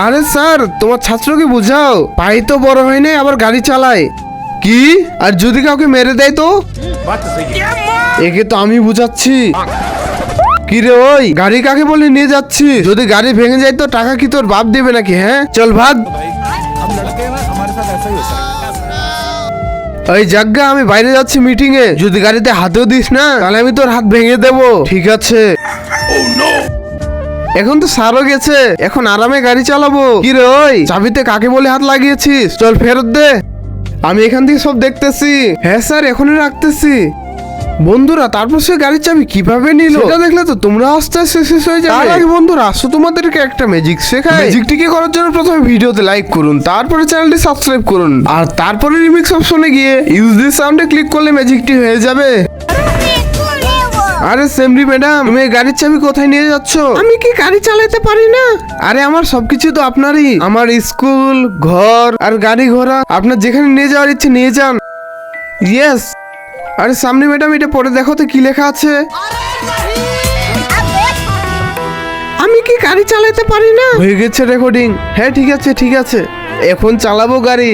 আরে স্যার, তোমার ছাত্রকে বুঝাও, পাই তো বড় হয় নাই আবার গাড়ি চালায়। কি? আর যদি কাউকে মেরে দেয় তো? একে তো আমি বুঝাচ্ছি। কি রে ওই, গাড়ি কাকে বলে নিয়ে যাচ্ছি? যদি গাড়ি ভেঙে যায় তো টাকা কি তোর বাপ দেবে নাকি? হ্যাঁ, চল ভাগ। ওই জায়গা, আমি বাইরে যাচ্ছি মিটিং এ, যদি গাড়িতে হাতেও দিস না তাহলে আমি তোর হাত ভেঙে দেবো, ঠিক আছে? এখন তো স্যারও গেছে, এখন আরামে গাড়ি চালাবো। কি রে ওই, চাবিতে কাকে বলে হাত লাগিয়েছিস? চল ফেরত দে। আমি এখান থেকে সব দেখতেছি। হ্যাঁ স্যার, এখনই রাখতেছি। বন্ধুরা, তারপর সে গাড়ির চাবি কিভাবে নিল সেটা দেখলে তো তোমরা আস্তে আস্তে শেষ হয়ে যাবে। তার আগে বন্ধুরা, আসো তোমাদেরকে একটা ম্যাজিক শেখাই। ম্যাজিকটিকে করার জন্য প্রথমে ভিডিওতে লাইক করুন, তারপরে চ্যানেলটি সাবস্ক্রাইব করুন, আর তারপরে রিমিক্স অপশনে গিয়ে ইউজ দিস সাউন্ডে ক্লিক করলে ম্যাজিকটি হয়ে যাবে। আরে সেমরি ম্যাডাম, তুমি এই গাড়ির চাবি কোথায় নিয়ে যাচ্ছ? আমি কি গাড়ি চালাতে পারি না? আরে আমার সবকিছু তো আপনারই, আমার স্কুল, ঘর আর গাড়ি ঘোড়া, আপনার যেখানে নিয়ে যাওয়ার ইচ্ছে নিয়ে যান। ইয়েস। আরে সামনে ম্যাডাম, এটা পড়ে দেখো তো কি লেখা আছে। আমি কি গাড়ি চালাতে পারি না? হয়ে গেছে রেকর্ডিং। হ্যাঁ ঠিক আছে ঠিক আছে, এখন চালাবো গাড়ি।